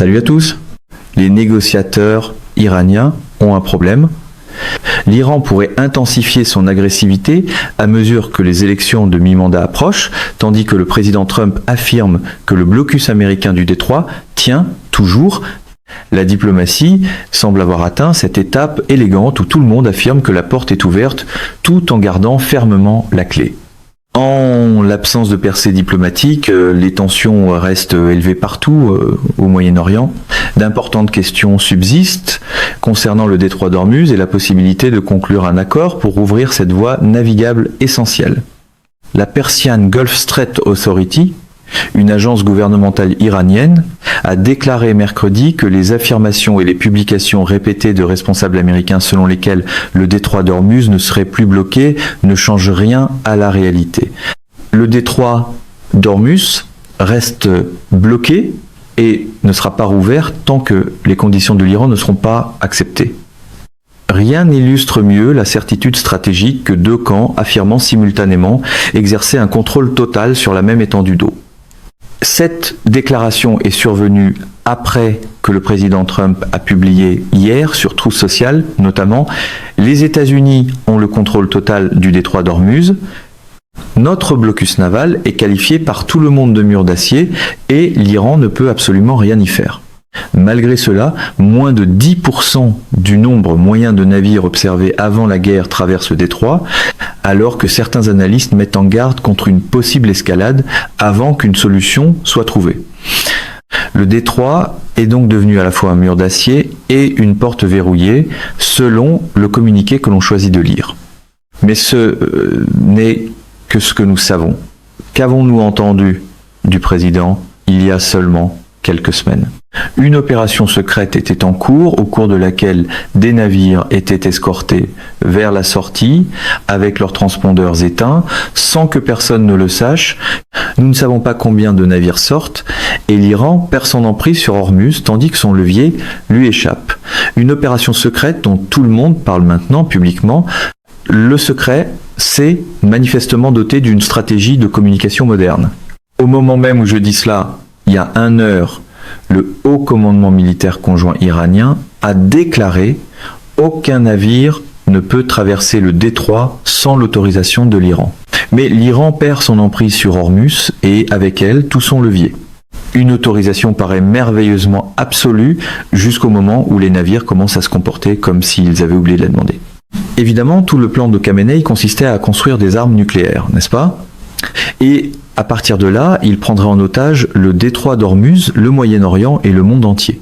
Salut à tous. Les négociateurs iraniens ont un problème. L'Iran pourrait intensifier son agressivité à mesure que les élections de mi-mandat approchent, tandis que le président Trump affirme que le blocus américain du détroit tient toujours. La diplomatie semble avoir atteint cette étape élégante où tout le monde affirme que la porte est ouverte tout en gardant fermement la clé. En l'absence de percée diplomatique, les tensions restent élevées partout au Moyen-Orient. D'importantes questions subsistent concernant le détroit d'Ormuz et la possibilité de conclure un accord pour ouvrir cette voie navigable essentielle. La Persian Gulf Strait Authority, une agence gouvernementale iranienne, a déclaré mercredi que les affirmations et les publications répétées de responsables américains selon lesquelles le détroit d'Ormuz ne serait plus bloqué ne changent rien à la réalité. Le détroit d'Ormuz reste bloqué et ne sera pas rouvert tant que les conditions de l'Iran ne seront pas acceptées. Rien n'illustre mieux la certitude stratégique que deux camps affirmant simultanément exercer un contrôle total sur la même étendue d'eau. Cette déclaration est survenue après que le président Trump a publié hier sur Truth Social, notamment « Les États-Unis ont le contrôle total du détroit d'Ormuz. Notre blocus naval est qualifié par tout le monde de mur d'acier et l'Iran ne peut absolument rien y faire. » Malgré cela, moins de 10% du nombre moyen de navires observés avant la guerre traverse le détroit, alors que certains analystes mettent en garde contre une possible escalade avant qu'une solution soit trouvée. Le détroit est donc devenu à la fois un mur d'acier et une porte verrouillée, selon le communiqué que l'on choisit de lire. Mais ce n'est que ce que nous savons. Qu'avons-nous entendu du président il y a seulement quelques semaines? Une opération secrète était en cours, au cours de laquelle des navires étaient escortés vers la sortie avec leurs transpondeurs éteints, sans que personne ne le sache. Nous ne savons pas combien de navires sortent, et l'Iran perd son emprise sur Ormuz, tandis que son levier lui échappe. Une opération secrète dont tout le monde parle maintenant publiquement. Le secret, c'est manifestement doté d'une stratégie de communication moderne. Au moment même où je dis cela, il y a 1 heure, le Haut Commandement militaire conjoint iranien a déclaré « Aucun navire ne peut traverser le détroit sans l'autorisation de l'Iran ». Mais l'Iran perd son emprise sur Ormuz et avec elle tout son levier. Une autorisation paraît merveilleusement absolue jusqu'au moment où les navires commencent à se comporter comme s'ils avaient oublié de la demander. Évidemment, tout le plan de Khamenei consistait à construire des armes nucléaires, n'est-ce pas ? Et à partir de là, il prendrait en otage le détroit d'Ormuz, le Moyen-Orient et le monde entier.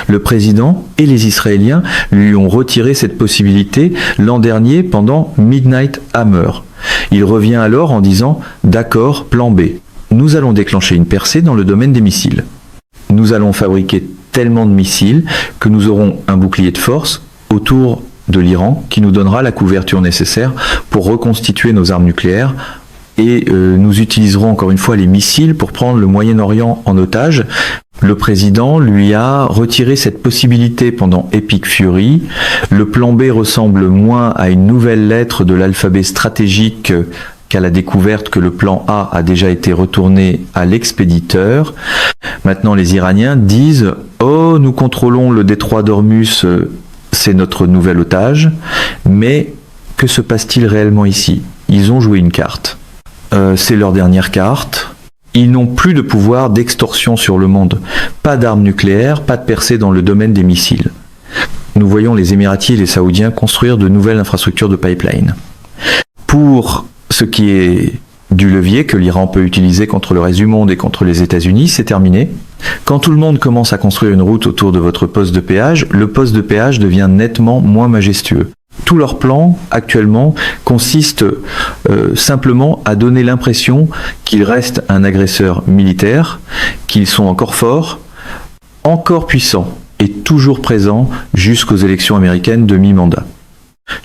Le président et les Israéliens lui ont retiré cette possibilité l'an dernier pendant Midnight Hammer. Il revient alors en disant « D'accord, plan B. Nous allons déclencher une percée dans le domaine des missiles. Nous allons fabriquer tellement de missiles que nous aurons un bouclier de force autour de l'Iran qui nous donnera la couverture nécessaire pour reconstituer nos armes nucléaires. Et nous utiliserons encore une fois les missiles pour prendre le Moyen-Orient en otage. » Le président lui a retiré cette possibilité pendant Epic Fury. Le plan B ressemble moins à une nouvelle lettre de l'alphabet stratégique qu'à la découverte que le plan A a déjà été retourné à l'expéditeur. Maintenant, les Iraniens disent « Oh, nous contrôlons le détroit d'Ormuz, c'est notre nouvel otage. » Mais que se passe-t-il réellement ici? Ils ont joué une carte. C'est leur dernière carte. Ils n'ont plus de pouvoir d'extorsion sur le monde. Pas d'armes nucléaires, pas de percée dans le domaine des missiles. Nous voyons les Émiratis et les Saoudiens construire de nouvelles infrastructures de pipeline. Pour ce qui est du levier que l'Iran peut utiliser contre le reste du monde et contre les États-Unis, c'est terminé. Quand tout le monde commence à construire une route autour de votre poste de péage, le poste de péage devient nettement moins majestueux. Tout leur plan, actuellement, consiste simplement à donner l'impression qu'ils restent un agresseur militaire, qu'ils sont encore forts, encore puissants et toujours présents jusqu'aux élections américaines de mi-mandat.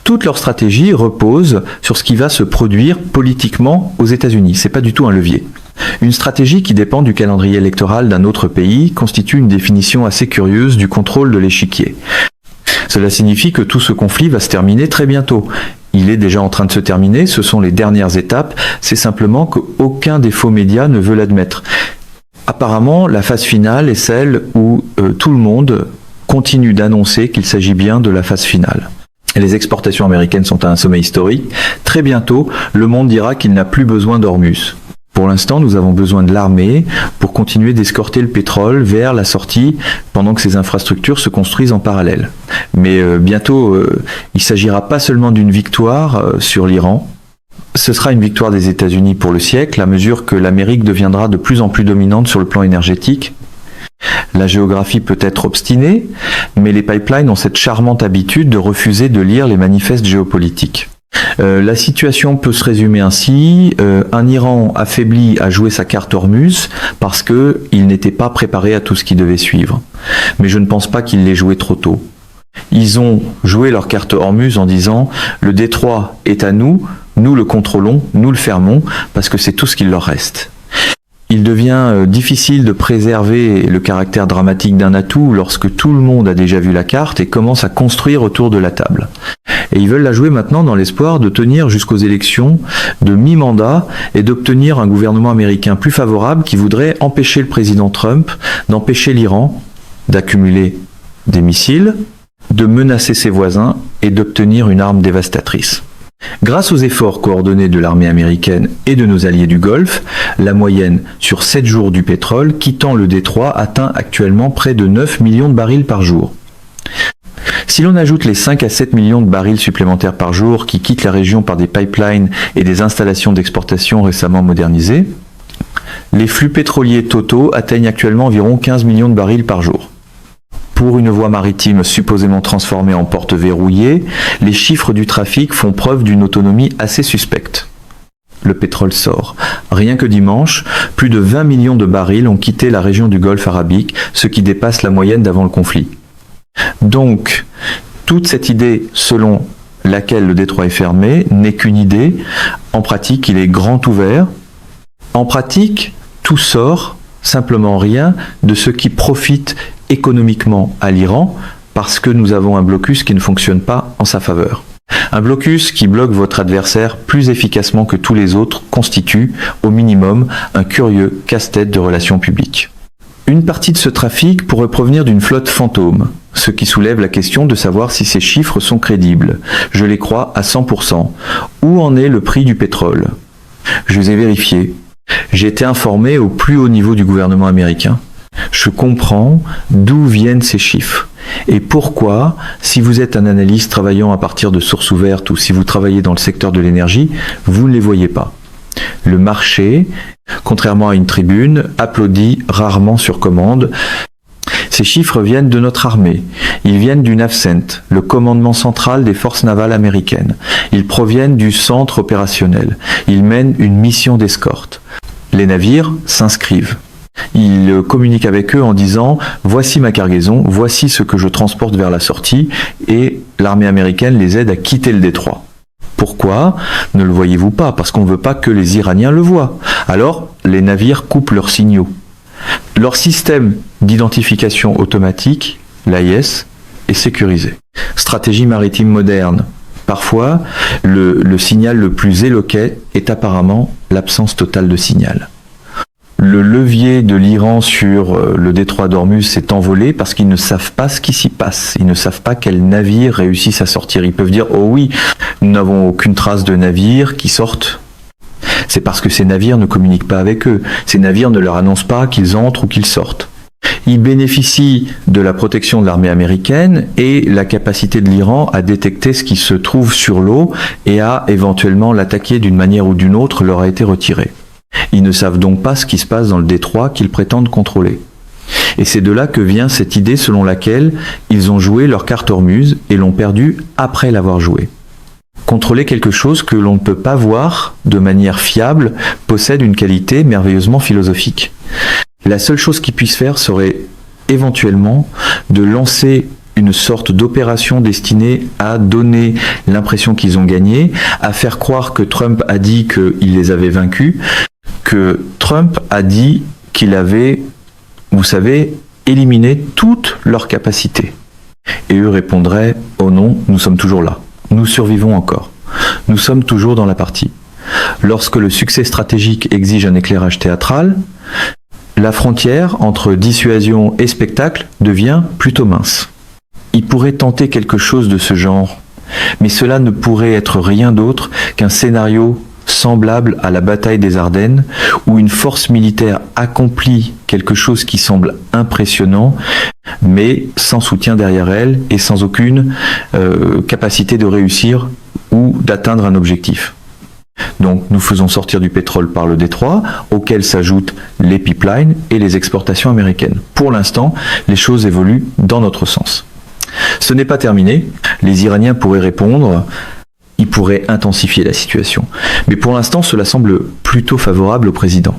Toute leur stratégie repose sur ce qui va se produire politiquement aux États-Unis. C'est pas du tout un levier. Une stratégie qui dépend du calendrier électoral d'un autre pays constitue une définition assez curieuse du contrôle de l'échiquier. Cela signifie que tout ce conflit va se terminer très bientôt. Il est déjà en train de se terminer, ce sont les dernières étapes, c'est simplement qu'aucun des faux médias ne veut l'admettre. Apparemment, la phase finale est celle où tout le monde continue d'annoncer qu'il s'agit bien de la phase finale. Les exportations américaines sont à un sommet historique. Très bientôt, le monde dira qu'il n'a plus besoin d'Ormus. Pour l'instant, nous avons besoin de l'armée pour continuer d'escorter le pétrole vers la sortie pendant que ces infrastructures se construisent en parallèle. Mais bientôt, il ne s'agira pas seulement d'une victoire sur l'Iran. Ce sera une victoire des États-Unis pour le siècle, à mesure que l'Amérique deviendra de plus en plus dominante sur le plan énergétique. La géographie peut être obstinée, mais les pipelines ont cette charmante habitude de refuser de lire les manifestes géopolitiques. La situation peut se résumer ainsi. Un Iran affaibli a joué sa carte Hormuz parce qu'il n'était pas préparé à tout ce qui devait suivre. Mais je ne pense pas qu'il l'ait joué trop tôt. Ils ont joué leur carte Hormuz en disant « Le détroit est à nous, nous le contrôlons, nous le fermons, parce que c'est tout ce qu'il leur reste ». Il devient difficile de préserver le caractère dramatique d'un atout lorsque tout le monde a déjà vu la carte et commence à construire autour de la table. Et ils veulent la jouer maintenant dans l'espoir de tenir jusqu'aux élections de mi-mandat et d'obtenir un gouvernement américain plus favorable qui voudrait empêcher le président Trump d'empêcher l'Iran d'accumuler des missiles, de menacer ses voisins et d'obtenir une arme dévastatrice. Grâce aux efforts coordonnés de l'armée américaine et de nos alliés du Golfe, la moyenne sur 7 jours du pétrole quittant le détroit atteint actuellement près de 9 millions de barils par jour. Si l'on ajoute les 5 à 7 millions de barils supplémentaires par jour qui quittent la région par des pipelines et des installations d'exportation récemment modernisées, les flux pétroliers totaux atteignent actuellement environ 15 millions de barils par jour. Pour une voie maritime supposément transformée en porte verrouillée, les chiffres du trafic font preuve d'une autonomie assez suspecte. Le pétrole sort. Rien que dimanche, plus de 20 millions de barils ont quitté la région du Golfe arabique, ce qui dépasse la moyenne d'avant le conflit. Donc, toute cette idée selon laquelle le détroit est fermé n'est qu'une idée. En pratique, il est grand ouvert. En pratique, tout sort, simplement rien, de ce qui profite économiquement à l'Iran, parce que nous avons un blocus qui ne fonctionne pas en sa faveur. Un blocus qui bloque votre adversaire plus efficacement que tous les autres constitue, au minimum, un curieux casse-tête de relations publiques. Une partie de ce trafic pourrait provenir d'une flotte fantôme, ce qui soulève la question de savoir si ces chiffres sont crédibles. Je les crois à 100%. Où en est le prix du pétrole ? Je les ai vérifiés. J'ai été informé au plus haut niveau du gouvernement américain. Je comprends d'où viennent ces chiffres et pourquoi, si vous êtes un analyste travaillant à partir de sources ouvertes ou si vous travaillez dans le secteur de l'énergie, vous ne les voyez pas. Le marché, contrairement à une tribune, applaudit rarement sur commande. Ces chiffres viennent de notre armée. Ils viennent du NAVCENT, le commandement central des forces navales américaines. Ils proviennent du centre opérationnel. Ils mènent une mission d'escorte. Les navires s'inscrivent. Ils communiquent avec eux en disant « Voici ma cargaison, voici ce que je transporte vers la sortie » et l'armée américaine les aide à quitter le détroit. Pourquoi ne le voyez-vous pas? Parce qu'on ne veut pas que les Iraniens le voient. Alors, les navires coupent leurs signaux. Leur système d'identification automatique, l'AIS, est sécurisé. Stratégie maritime moderne. Parfois, le signal le plus éloquent est apparemment l'absence totale de signal. Le levier de l'Iran sur le détroit d'Ormuz s'est envolé parce qu'ils ne savent pas ce qui s'y passe. Ils ne savent pas quels navires réussissent à sortir. Ils peuvent dire « Oh oui, nous n'avons aucune trace de navires qui sortent ». C'est parce que ces navires ne communiquent pas avec eux. Ces navires ne leur annoncent pas qu'ils entrent ou qu'ils sortent. Ils bénéficient de la protection de l'armée américaine et la capacité de l'Iran à détecter ce qui se trouve sur l'eau et à éventuellement l'attaquer d'une manière ou d'une autre leur a été retirée. Ils ne savent donc pas ce qui se passe dans le détroit qu'ils prétendent contrôler. Et c'est de là que vient cette idée selon laquelle ils ont joué leur carte Hormuz et l'ont perdue après l'avoir jouée. Contrôler quelque chose que l'on ne peut pas voir de manière fiable possède une qualité merveilleusement philosophique. La seule chose qu'ils puissent faire serait éventuellement de lancer une sorte d'opération destinée à donner l'impression qu'ils ont gagné, à faire croire que Trump a dit qu'il les avait vaincus, que Trump a dit qu'il avait, vous savez, éliminé toutes leurs capacités. Et eux répondraient « Oh non, nous sommes toujours là. Nous survivons encore. Nous sommes toujours dans la partie. » Lorsque le succès stratégique exige un éclairage théâtral, la frontière entre dissuasion et spectacle devient plutôt mince. Il pourrait tenter quelque chose de ce genre, mais cela ne pourrait être rien d'autre qu'un scénario semblable à la bataille des Ardennes, où une force militaire accomplit quelque chose qui semble impressionnant, mais sans soutien derrière elle et sans aucune capacité de réussir ou d'atteindre un objectif. Donc nous faisons sortir du pétrole par le détroit, auquel s'ajoutent les pipelines et les exportations américaines. Pour l'instant, les choses évoluent dans notre sens. Ce n'est pas terminé, les Iraniens pourraient répondre, ils pourraient intensifier la situation. Mais pour l'instant, cela semble plutôt favorable au président.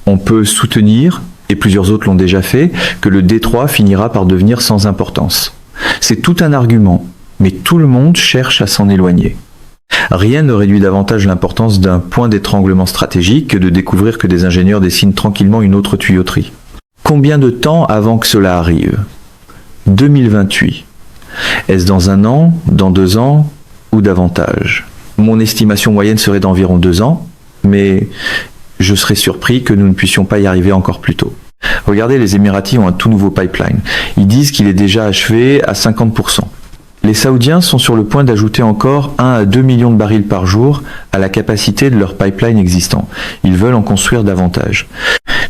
On peut soutenir, et plusieurs autres l'ont déjà fait, que le détroit finira par devenir sans importance. C'est tout un argument, mais tout le monde cherche à s'en éloigner. Rien ne réduit davantage l'importance d'un point d'étranglement stratégique que de découvrir que des ingénieurs dessinent tranquillement une autre tuyauterie. Combien de temps avant que cela arrive ? 2028. Est-ce dans 1 an, dans 2 ans ou davantage? Mon estimation moyenne serait d'environ 2 ans, mais je serais surpris que nous ne puissions pas y arriver encore plus tôt. Regardez, les Émiratis ont un tout nouveau pipeline. Ils disent qu'il est déjà achevé à 50%. Les Saoudiens sont sur le point d'ajouter encore 1 à 2 millions de barils par jour à la capacité de leur pipeline existant. Ils veulent en construire davantage.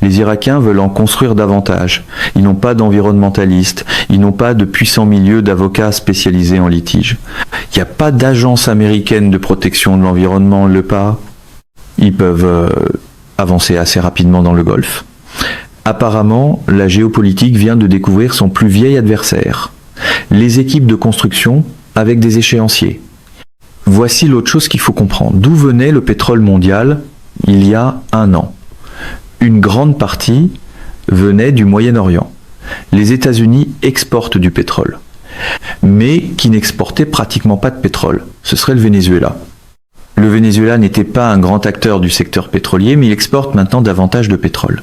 Les Irakiens veulent en construire davantage. Ils n'ont pas d'environnementalistes, ils n'ont pas de puissants milieux d'avocats spécialisés en litige. Il n'y a pas d'agence américaine de protection de l'environnement, l'EPA. Ils peuvent avancer assez rapidement dans le Golfe. Apparemment, la géopolitique vient de découvrir son plus vieil adversaire. Les équipes de construction avec des échéanciers. Voici l'autre chose qu'il faut comprendre. D'où venait le pétrole mondial il y a 1 an ? Une grande partie venait du Moyen-Orient. Les États-Unis exportent du pétrole, mais qui n'exportait pratiquement pas de pétrole. Ce serait le Venezuela. Le Venezuela n'était pas un grand acteur du secteur pétrolier, mais il exporte maintenant davantage de pétrole.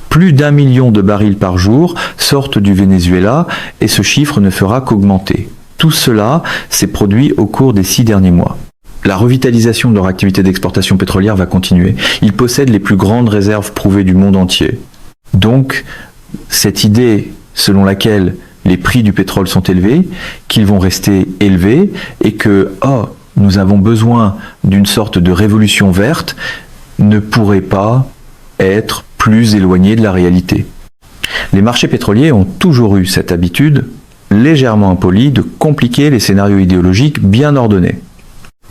Plus d'1 million de barils par jour sortent du Venezuela et ce chiffre ne fera qu'augmenter. Tout cela s'est produit au cours des 6 derniers mois. La revitalisation de leur activité d'exportation pétrolière va continuer. Ils possèdent les plus grandes réserves prouvées du monde entier. Donc, cette idée selon laquelle les prix du pétrole sont élevés, qu'ils vont rester élevés et que, nous avons besoin d'une sorte de révolution verte, ne pourrait pas être plus éloigné de la réalité. Les marchés pétroliers ont toujours eu cette habitude, légèrement impolie, de compliquer les scénarios idéologiques bien ordonnés.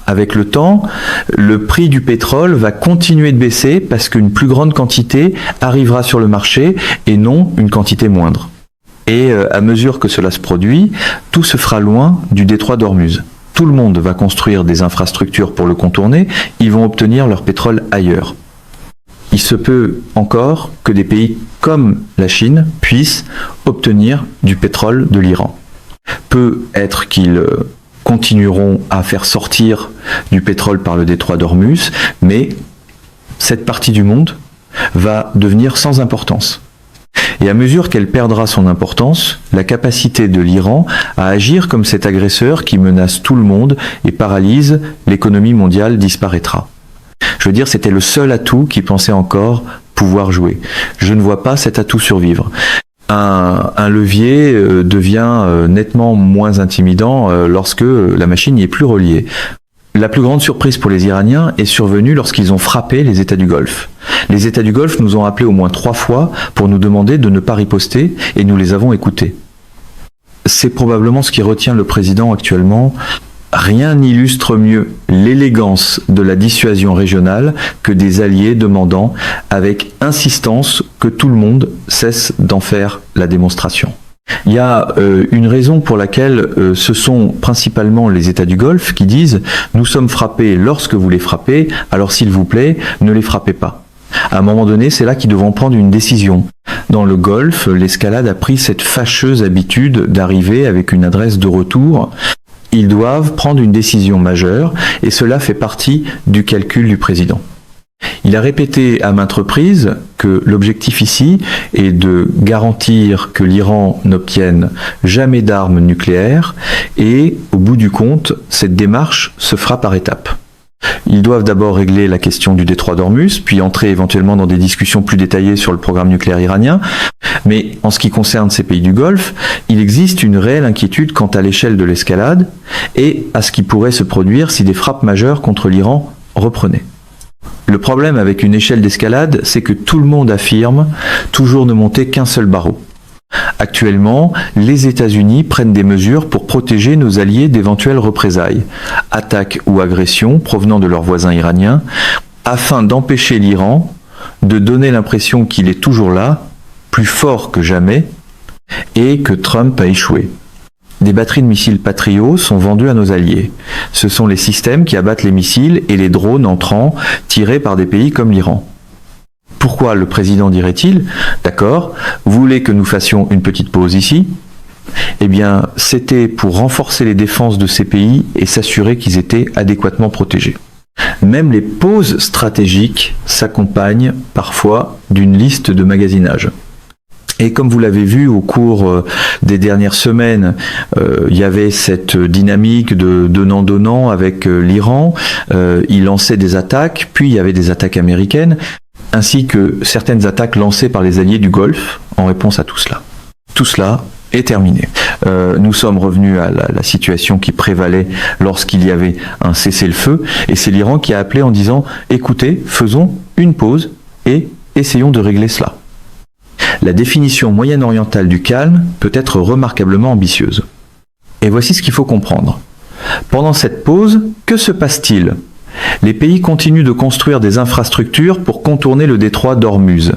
Avec le temps, le prix du pétrole va continuer de baisser parce qu'une plus grande quantité arrivera sur le marché et non une quantité moindre. Et à mesure que cela se produit, tout se fera loin du détroit d'Ormuz. Tout le monde va construire des infrastructures pour le contourner, ils vont obtenir leur pétrole ailleurs. Il se peut encore que des pays comme la Chine puissent obtenir du pétrole de l'Iran. Peut être qu'ils continueront à faire sortir du pétrole par le détroit d'Ormuz, mais cette partie du monde va devenir sans importance. Et à mesure qu'elle perdra son importance, la capacité de l'Iran à agir comme cet agresseur qui menace tout le monde et paralyse l'économie mondiale disparaîtra. Je veux dire, c'était le seul atout qui pensait encore pouvoir jouer. Je ne vois pas cet atout survivre. Un levier devient nettement moins intimidant lorsque la machine n'y est plus reliée. La plus grande surprise pour les Iraniens est survenue lorsqu'ils ont frappé les États du Golfe. Les États du Golfe nous ont appelés au moins 3 fois pour nous demander de ne pas riposter et nous les avons écoutés. C'est probablement ce qui retient le président actuellement. Rien n'illustre mieux l'élégance de la dissuasion régionale que des alliés demandant avec insistance que tout le monde cesse d'en faire la démonstration. Il y a une raison pour laquelle ce sont principalement les États du Golfe qui disent « Nous sommes frappés lorsque vous les frappez, alors s'il vous plaît, ne les frappez pas ». À un moment donné, c'est là qu'ils devront prendre une décision. Dans le Golfe, l'escalade a pris cette fâcheuse habitude d'arriver avec une adresse de retour. Ils doivent prendre une décision majeure et cela fait partie du calcul du président. Il a répété à maintes reprises que l'objectif ici est de garantir que l'Iran n'obtienne jamais d'armes nucléaires et au bout du compte, cette démarche se fera par étapes. Ils doivent d'abord régler la question du détroit d'Ormuz, puis entrer éventuellement dans des discussions plus détaillées sur le programme nucléaire iranien. Mais en ce qui concerne ces pays du Golfe, il existe une réelle inquiétude quant à l'échelle de l'escalade et à ce qui pourrait se produire si des frappes majeures contre l'Iran reprenaient. Le problème avec une échelle d'escalade, c'est que tout le monde affirme toujours ne monter qu'un seul barreau. Actuellement, les États-Unis prennent des mesures pour protéger nos alliés d'éventuelles représailles, attaques ou agressions provenant de leurs voisins iraniens, afin d'empêcher l'Iran de donner l'impression qu'il est toujours là, plus fort que jamais, et que Trump a échoué. Des batteries de missiles Patriot sont vendues à nos alliés. Ce sont les systèmes qui abattent les missiles et les drones entrants tirés par des pays comme l'Iran. Pourquoi le président dirait-il « D'accord, vous voulez que nous fassions une petite pause ici ?» Eh bien, c'était pour renforcer les défenses de ces pays et s'assurer qu'ils étaient adéquatement protégés. Même les pauses stratégiques s'accompagnent parfois d'une liste de magasinage. Et comme vous l'avez vu au cours des dernières semaines, il y avait cette dynamique de donnant-donnant avec l'Iran. Il lançait des attaques, puis il y avait des attaques américaines, ainsi que certaines attaques lancées par les alliés du Golfe en réponse à tout cela. Tout cela est terminé. Nous sommes revenus à la situation qui prévalait lorsqu'il y avait un cessez-le-feu, et c'est l'Iran qui a appelé en disant « Écoutez, faisons une pause et essayons de régler cela ». La définition moyen-orientale du calme peut être remarquablement ambitieuse. Et voici ce qu'il faut comprendre. Pendant cette pause, que se passe-t-il ? Les pays continuent de construire des infrastructures pour contourner le détroit d'Ormuz.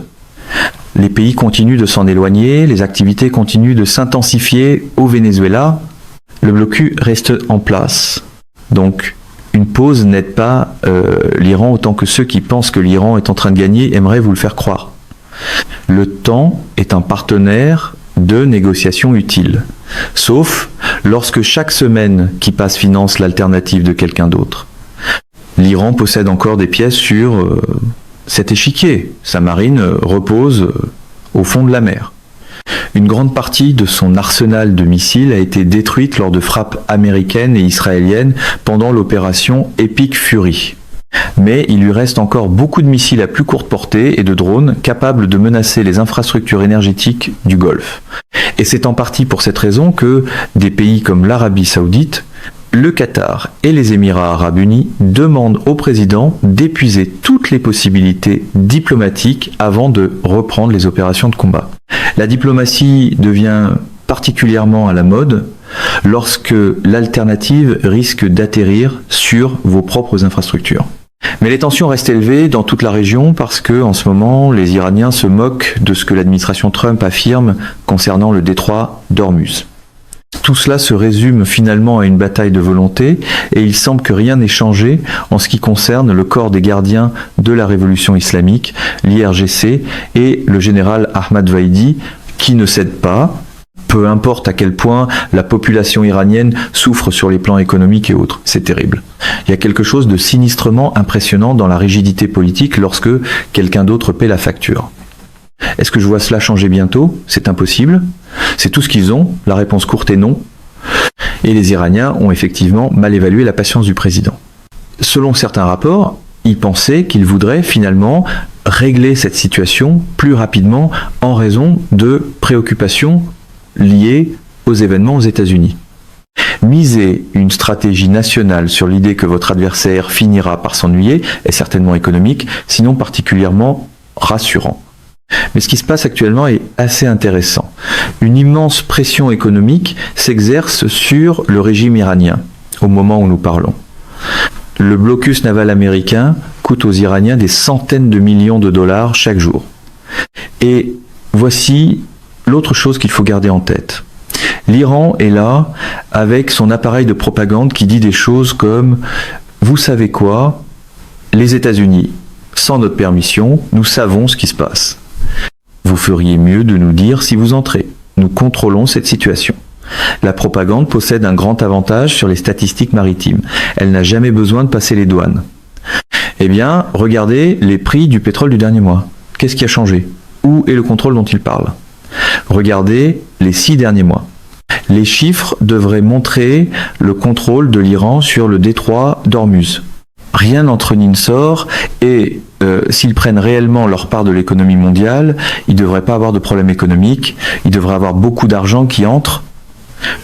Les pays continuent de s'en éloigner, les activités continuent de s'intensifier au Venezuela. Le blocus reste en place. Donc, une pause n'aide pas l'Iran autant que ceux qui pensent que l'Iran est en train de gagner aimeraient vous le faire croire. Le temps est un partenaire de négociation utile, sauf lorsque chaque semaine qui passe finance l'alternative de quelqu'un d'autre. L'Iran possède encore des pièces sur cet échiquier. Sa marine repose au fond de la mer. Une grande partie de son arsenal de missiles a été détruite lors de frappes américaines et israéliennes pendant l'opération Epic Fury. Mais il lui reste encore beaucoup de missiles à plus courte portée et de drones capables de menacer les infrastructures énergétiques du Golfe. Et c'est en partie pour cette raison que des pays comme l'Arabie Saoudite, le Qatar et les Émirats Arabes Unis demandent au président d'épuiser toutes les possibilités diplomatiques avant de reprendre les opérations de combat. La diplomatie devient particulièrement à la mode lorsque l'alternative risque d'atterrir sur vos propres infrastructures. Mais les tensions restent élevées dans toute la région parce que, en ce moment, les Iraniens se moquent de ce que l'administration Trump affirme concernant le détroit d'Ormuz. Tout cela se résume finalement à une bataille de volonté et il semble que rien n'ait changé en ce qui concerne le corps des gardiens de la révolution islamique, l'IRGC, et le général Ahmad Vaidi, qui ne cède pas, peu importe à quel point la population iranienne souffre sur les plans économiques et autres. C'est terrible. Il y a quelque chose de sinistrement impressionnant dans la rigidité politique lorsque quelqu'un d'autre paie la facture. Est-ce que je vois cela changer bientôt ? C'est impossible. C'est tout ce qu'ils ont. La réponse courte est non. Et les Iraniens ont effectivement mal évalué la patience du président. Selon certains rapports, ils pensaient qu'ils voudraient finalement régler cette situation plus rapidement en raison de préoccupations liées aux événements aux États-Unis. Miser une stratégie nationale sur l'idée que votre adversaire finira par s'ennuyer est certainement économique, sinon particulièrement rassurant. Mais ce qui se passe actuellement est assez intéressant. Une immense pression économique s'exerce sur le régime iranien, au moment où nous parlons. Le blocus naval américain coûte aux Iraniens des centaines de millions de dollars chaque jour. Et voici l'autre chose qu'il faut garder en tête. L'Iran est là avec son appareil de propagande qui dit des choses comme « Vous savez quoi ? Les États-Unis, sans notre permission, nous savons ce qui se passe. Vous feriez mieux de nous dire si vous entrez. Nous contrôlons cette situation. » La propagande possède un grand avantage sur les statistiques maritimes. Elle n'a jamais besoin de passer les douanes. Eh bien, regardez les prix du pétrole du dernier mois. Qu'est-ce qui a changé ? Où est le contrôle dont il parle ? Regardez les 6 derniers mois. Les chiffres devraient montrer le contrôle de l'Iran sur le détroit d'Ormuz. Rien n'entre ni ne sort, et s'ils prennent réellement leur part de l'économie mondiale, ils ne devraient pas avoir de problème économique, ils devraient avoir beaucoup d'argent qui entre,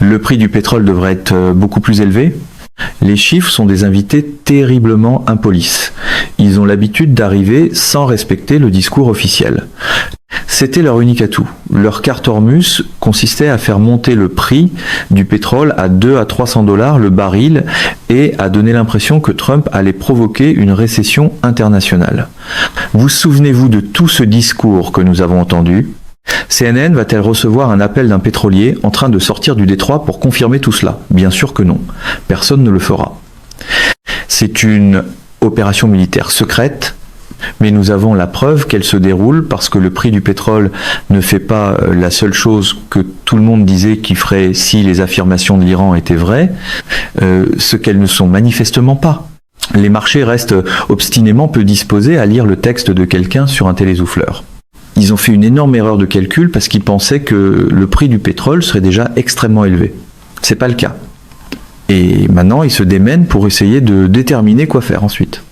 le prix du pétrole devrait être beaucoup plus élevé. Les chiffres sont des invités terriblement impolis. Ils ont l'habitude d'arriver sans respecter le discours officiel. C'était leur unique atout. Leur carte Hormuz consistait à faire monter le prix du pétrole à 2 à 300 $ le baril et à donner l'impression que Trump allait provoquer une récession internationale. Vous souvenez-vous de tout ce discours que nous avons entendu ? CNN va-t-elle recevoir un appel d'un pétrolier en train de sortir du détroit pour confirmer tout cela ? Bien sûr que non. Personne ne le fera. C'est une opération militaire secrète, mais nous avons la preuve qu'elle se déroule parce que le prix du pétrole ne fait pas la seule chose que tout le monde disait qu'il ferait si les affirmations de l'Iran étaient vraies, ce qu'elles ne sont manifestement pas. Les marchés restent obstinément peu disposés à lire le texte de quelqu'un sur un télésouffleur. Ils ont fait une énorme erreur de calcul parce qu'ils pensaient que le prix du pétrole serait déjà extrêmement élevé. C'est pas le cas. Et maintenant, ils se démènent pour essayer de déterminer quoi faire ensuite.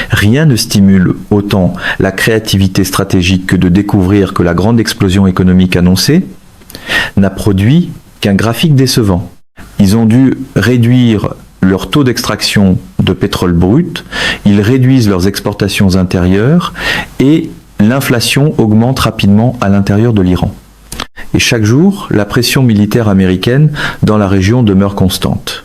Rien ne stimule autant la créativité stratégique que de découvrir que la grande explosion économique annoncée n'a produit qu'un graphique décevant. Ils ont dû réduire leur taux d'extraction de pétrole brut, ils réduisent leurs exportations intérieures et l'inflation augmente rapidement à l'intérieur de l'Iran. Et chaque jour, la pression militaire américaine dans la région demeure constante.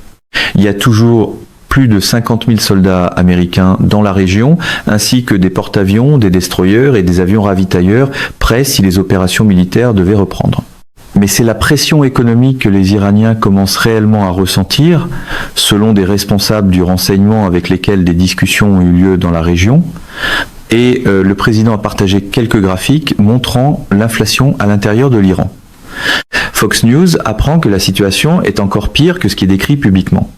Il y a toujours plus de 50 000 soldats américains dans la région, ainsi que des porte-avions, des destroyers et des avions ravitailleurs prêts si les opérations militaires devaient reprendre. Mais c'est la pression économique que les Iraniens commencent réellement à ressentir, selon des responsables du renseignement avec lesquels des discussions ont eu lieu dans la région. Et le président a partagé quelques graphiques montrant l'inflation à l'intérieur de l'Iran. Fox News apprend que la situation est encore pire que ce qui est décrit publiquement.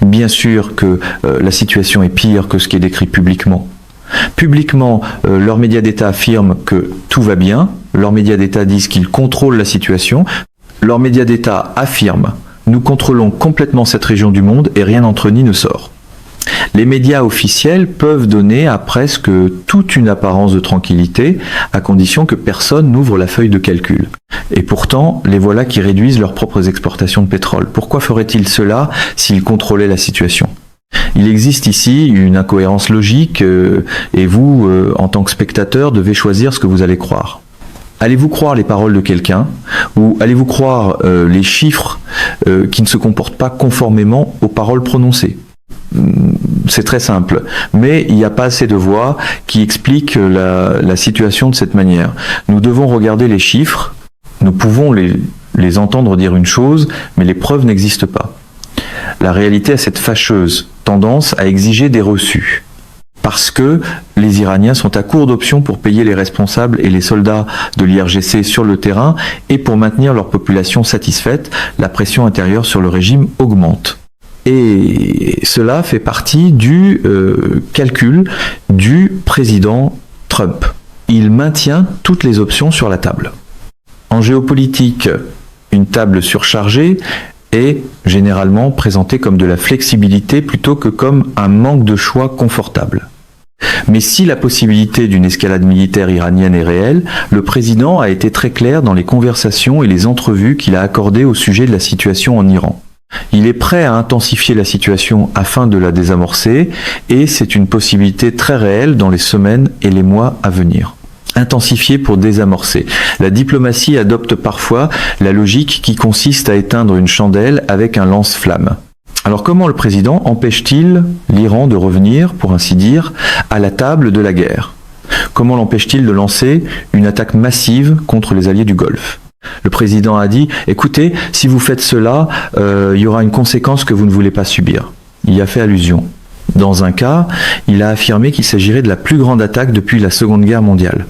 Bien sûr que la situation est pire que ce qui est décrit publiquement. Publiquement, leurs médias d'État affirment que tout va bien, leurs médias d'État disent qu'ils contrôlent la situation, leurs médias d'État affirment « Nous contrôlons complètement cette région du monde et rien n'entre ni ne sort ». Les médias officiels peuvent donner à presque toute une apparence de tranquillité, à condition que personne n'ouvre la feuille de calcul. Et pourtant, les voilà qui réduisent leurs propres exportations de pétrole. Pourquoi feraient-ils cela s'ils contrôlaient la situation ? Il existe ici une incohérence logique et vous, en tant que spectateur, devez choisir ce que vous allez croire. Allez-vous croire les paroles de quelqu'un ou allez-vous croire les chiffres qui ne se comportent pas conformément aux paroles prononcées ? C'est très simple, mais il n'y a pas assez de voix qui expliquent la situation de cette manière. Nous devons regarder les chiffres, nous pouvons les entendre dire une chose, mais les preuves n'existent pas. La réalité a cette fâcheuse tendance à exiger des reçus, parce que les Iraniens sont à court d'options pour payer les responsables et les soldats de l'IRGC sur le terrain, et pour maintenir leur population satisfaite, la pression intérieure sur le régime augmente. Et cela fait partie du calcul du président Trump. Il maintient toutes les options sur la table. En géopolitique, une table surchargée est généralement présentée comme de la flexibilité plutôt que comme un manque de choix confortable. Mais si la possibilité d'une escalade militaire iranienne est réelle, le président a été très clair dans les conversations et les entrevues qu'il a accordées au sujet de la situation en Iran. Il est prêt à intensifier la situation afin de la désamorcer et c'est une possibilité très réelle dans les semaines et les mois à venir. Intensifier pour désamorcer. La diplomatie adopte parfois la logique qui consiste à éteindre une chandelle avec un lance-flamme. Alors comment le président empêche-t-il l'Iran de revenir, pour ainsi dire, à la table de la guerre ? Comment l'empêche-t-il de lancer une attaque massive contre les alliés du Golfe ? Le président a dit « Écoutez, si vous faites cela, il y aura une conséquence que vous ne voulez pas subir. » Il y a fait allusion. Dans un cas, il a affirmé qu'il s'agirait de la plus grande attaque depuis la Seconde Guerre mondiale.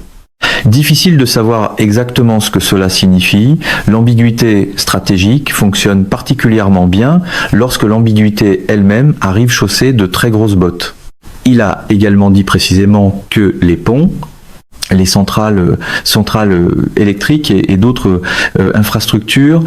Difficile de savoir exactement ce que cela signifie. L'ambiguïté stratégique fonctionne particulièrement bien lorsque l'ambiguïté elle-même arrive chaussée de très grosses bottes. Il a également dit précisément que les ponts les centrales électriques et d'autres infrastructures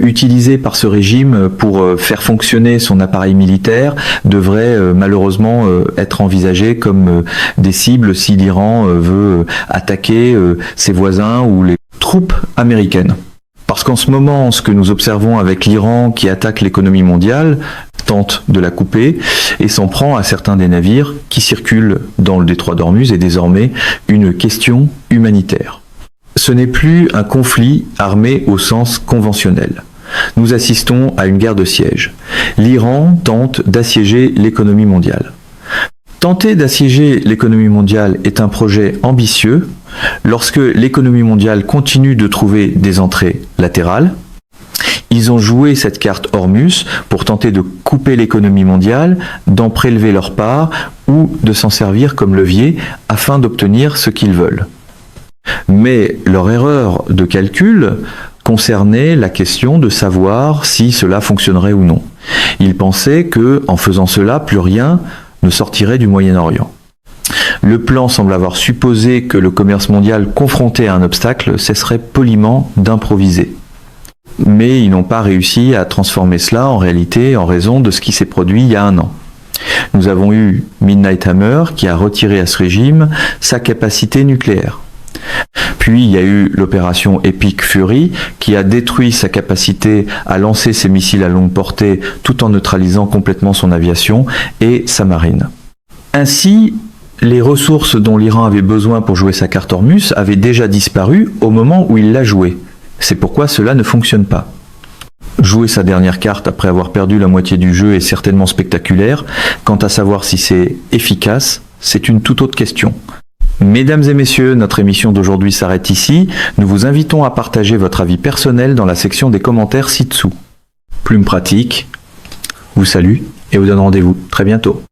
utilisées par ce régime pour faire fonctionner son appareil militaire devraient malheureusement être envisagées comme des cibles si l'Iran veut attaquer ses voisins ou les troupes américaines. Parce qu'en ce moment, ce que nous observons avec l'Iran qui attaque l'économie mondiale, tente de la couper et s'en prend à certains des navires qui circulent dans le détroit d'Ormuz est désormais une question humanitaire. Ce n'est plus un conflit armé au sens conventionnel. Nous assistons à une guerre de siège. L'Iran tente d'assiéger l'économie mondiale. Tenter d'assiéger l'économie mondiale est un projet ambitieux lorsque l'économie mondiale continue de trouver des entrées latérales. Ils ont joué cette carte Hormuz pour tenter de couper l'économie mondiale, d'en prélever leur part ou de s'en servir comme levier afin d'obtenir ce qu'ils veulent. Mais leur erreur de calcul concernait la question de savoir si cela fonctionnerait ou non. Ils pensaient que, en faisant cela, plus rien ne sortirait du Moyen-Orient. Le plan semble avoir supposé que le commerce mondial confronté à un obstacle cesserait poliment d'improviser. Mais ils n'ont pas réussi à transformer cela en réalité en raison de ce qui s'est produit il y a un an. Nous avons eu Midnight Hammer qui a retiré à ce régime sa capacité nucléaire. Puis il y a eu l'opération Epic Fury qui a détruit sa capacité à lancer ses missiles à longue portée tout en neutralisant complètement son aviation et sa marine. Ainsi, les ressources dont l'Iran avait besoin pour jouer sa carte Hormuz avaient déjà disparu au moment où il l'a jouée. C'est pourquoi cela ne fonctionne pas. Jouer sa dernière carte après avoir perdu la moitié du jeu est certainement spectaculaire. Quant à savoir si c'est efficace, c'est une toute autre question. Mesdames et messieurs, notre émission d'aujourd'hui s'arrête ici. Nous vous invitons à partager votre avis personnel dans la section des commentaires ci-dessous. Plume Pratique vous salue et vous donne rendez-vous très bientôt.